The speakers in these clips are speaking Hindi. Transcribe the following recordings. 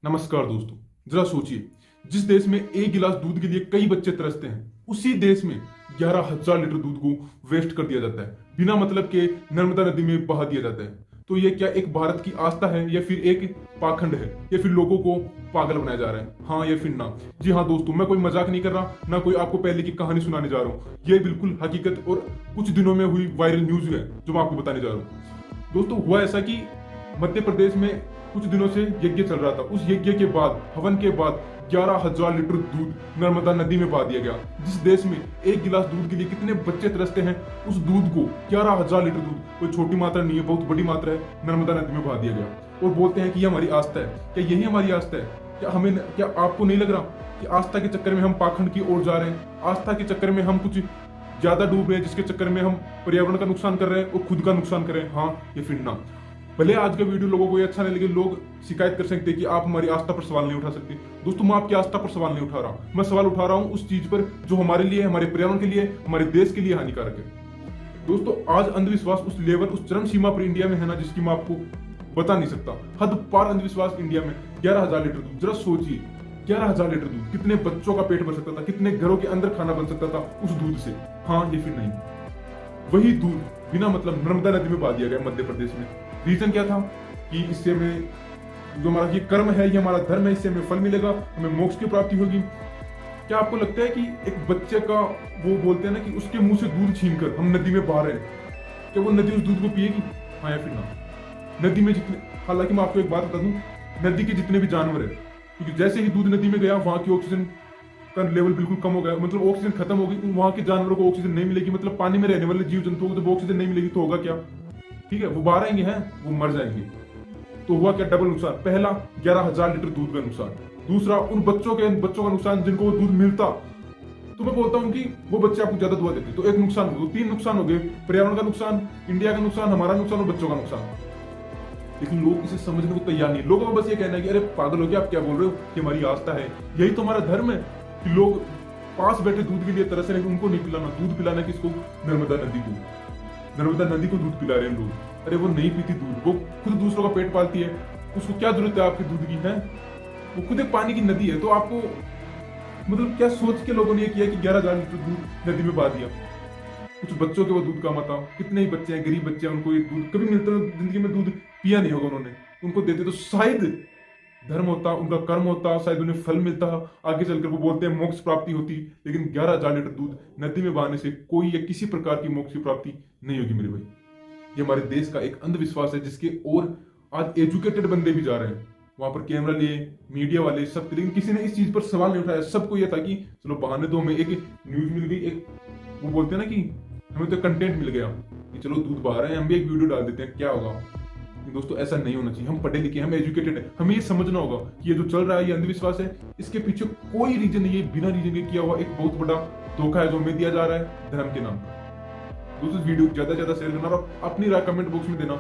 नमस्कार दोस्तों। जरा सोचिए, जिस देश में एक गिलास दूध के लिए कई बच्चे तरसते हैं, उसी देश में 11,000 लीटर दूध को वेस्ट कर दिया जाता है, बिना मतलब के नर्मदा नदी में बहा दिया जाता है। तो ये क्या एक भारत की आस्था है या फिर एक पाखंड है या फिर लोगों को पागल बनाया जा रहा है? हाँ या फिर ना? जी हाँ दोस्तों, मैं कोई मजाक नहीं कर रहा, ना कोई आपको पहले की कहानी सुनाने जा रहा हूँ। ये बिल्कुल हकीकत और कुछ दिनों में हुई वायरल न्यूज है जो मैं आपको बताने जा रहा हूँ। दोस्तों, हुआ ऐसा कि मध्य प्रदेश में कुछ दिनों से यज्ञ चल रहा था। उस यज्ञ के बाद, हवन के बाद 11,000 लीटर दूध नर्मदा नदी में बहा दिया गया। जिस देश में एक गिलास दूध के लिए कितने बच्चे तरसते हैं, उस दूध को 11,000 लीटर दूध, कोई छोटी मात्रा नहीं है, बहुत बड़ी मात्रा है, नर्मदा नदी में बहा दिया गया। और बोलते हैं कि ये हमारी आस्था है। क्या यही हमारी आस्था है? क्या आपको नहीं लग रहा कि आस्था के चक्कर में हम पाखंड की ओर जा रहे हैं? आस्था के चक्कर में हम कुछ ज्यादा डूब रहे हैं, जिसके चक्कर में हम पर्यावरण का नुकसान कर रहे हैं और खुद का नुकसान कर रहे हैं? हाँ या फिर ना? भले आज का वीडियो लोगों को ये अच्छा नहीं लगे, लोग शिकायत कर सकते हैं कि आप हमारी आस्था पर सवाल नहीं उठा सकते। दोस्तों, मैं आपकी आस्था पर सवाल नहीं उठा रहा, मैं सवाल उठा रहा हूं उस चीज पर जो हमारे लिए, हमारे पर्यावरण के लिए, हमारे देश के लिए हानिकारक है। दोस्तों, आज अंधविश्वास उस लेवल, उस चरम सीमा पर इंडिया में है ना, जिसकी मैं आपको बता नहीं सकता। हद पार अंधविश्वास इंडिया में। 11,000 लीटर दूध, जरा सोचिए, 11,000 लीटर दूध कितने बच्चों का पेट भर सकता था, कितने घरों के अंदर खाना बन सकता था उस दूध से? हाँ या फिर नहीं? वही दूध बिना मतलब नर्मदा नदी में बहा दिया गया मध्य प्रदेश में। रीजन क्या था कि इससे हमें, जो हमारा ये कर्म है, ये हमारा धर्म है, इससे हमें फल मिलेगा, हमें मोक्ष की प्राप्ति होगी। क्या आपको लगता है कि एक बच्चे का, वो बोलते हैं ना कि उसके मुंह से दूध छीनकर हम नदी में बहा रहे हैं, क्या वो नदी उस दूध को पिएगी? हाँ या फिर ना? नदी में जितने, हालांकि मैं आपको एक बात बता दूं, नदी के जितने भी जानवर है, क्योंकि जैसे ही दूध नदी में गया, वहां की ऑक्सीजन का लेवल बिल्कुल कम हो गया, मतलब ऑक्सीजन खत्म हो गई। वहां के जानवरों को ऑक्सीजन नहीं मिलेगी, मतलब पानी में रहने वाले जीव जंतुओं को जब ऑक्सीजन नहीं मिलेगी तो होगा क्या? ठीक है, वो बाहर आएंगे, हैं वो मर जाएंगे। तो हुआ क्या? डबल नुकसान। पहला, 11,000 लीटर दूध का नुकसान। दूसरा, उन बच्चों का नुकसान जिनको वो दूध मिलता। तो मैं बोलता हूँ कि वो बच्चे आपको ज्यादा दुआ देते। तो एक नुकसान हो गया, 3 नुकसान हो गए। पर्यावरण का नुकसान, इंडिया का नुकसान, हमारा नुकसान और बच्चों का नुकसान। लेकिन लोग इसे समझने को तैयार नहीं। लोगों को बस ये कहना है कि अरे पागल हो गया, आप क्या बोल रहे हो, कि हमारी आस्था है, यही तो हमारा धर्म है कि लोग पास बैठे दूध के लिए तरस रहे हैं, उनको नहीं पिलाना। दूध पिलाना किसको? नर्मदा नदी को। नर्मदा नदी को दूध पिला रहे हैं लोग। अरे वो नहीं पीती दूध, वो खुद दूसरों का पेट पालती है, उसको क्या जरूरत है आपके दूध की? है वो खुद एक पानी की नदी है। तो आपको मतलब क्या सोच के लोगों ने किया कि 11,000 लीटर दूध नदी में बहा दिया? कुछ बच्चों के वो दूध का मता, कितने ही बच्चे हैं, गरीब बच्चे हैं, उनको ये दूध कभी मिलता, जिंदगी में दूध पिया नहीं होगा उन्होंने, उनको देते तो शायद धर्म होता, उनका कर्म होता, शायद उन्हें फल मिलता, आगे चलकर वो बोलते हैं मोक्ष प्राप्ति होती। लेकिन 11,000 लीटर दूध नदी में बहाने से कोई या किसी प्रकार की मोक्ष की प्राप्ति नहीं होगी मेरे भाई। ये हमारे देश का एक अंधविश्वास है, जिसके और आज एजुकेटेड बंदे भी जा रहे हैं वहां पर, कैमरा लिए, मीडिया वाले सब, लेकिन किसी ने इस चीज पर सवाल नहीं उठाया। सबको यह था कि चलो बहाने दो, हमें एक न्यूज मिल गई, एक वो बोलते हैं ना कि हमें तो कंटेंट मिल गया कि चलो दूध बहा रहे हैं, हम भी एक वीडियो डाल देते हैं, क्या होगा? दोस्तों, ऐसा नहीं होना चाहिए। हम पढ़े लिखे, हम एजुकेटेड है, हमें ये समझना होगा कि ये जो चल रहा है ये अंधविश्वास है, इसके पीछे कोई रीजन नहीं है, बिना रीजन के किया हुआ एक बहुत बड़ा धोखा है जो हमें दिया जा रहा है धर्म के नाम पर। दोस्तों, वीडियो ज्यादा से ज्यादा शेयर करना और अपनी राय कमेंट बॉक्स में देना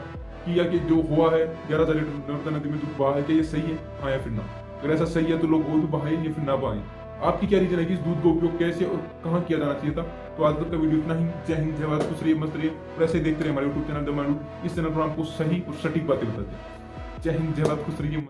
कि या कि जो हुआ है 11,000 लीटर नर्मदा नदी में दूध बहा है, क्या ये सही है? हाँ या फिर ना? अगर ऐसा सही है तो लोग और भी बहाएं या फिर ना बहाएं? आपकी क्या रीजन है कि इस दूध का उपयोग कैसे और कहाँ किया जाना चाहिए था? तो आज तक का वीडियो इतना ही। जय हिंद, जय भारत, खुश रहिए, मस्त रहिए और ऐसे देखते रहिए हमारे यूट्यूब चैनल द माइंड। इस चैनल पर आपको सही और सटीक बातें बताते हैं। जय हिंद, जय भारत, खुश रहिए।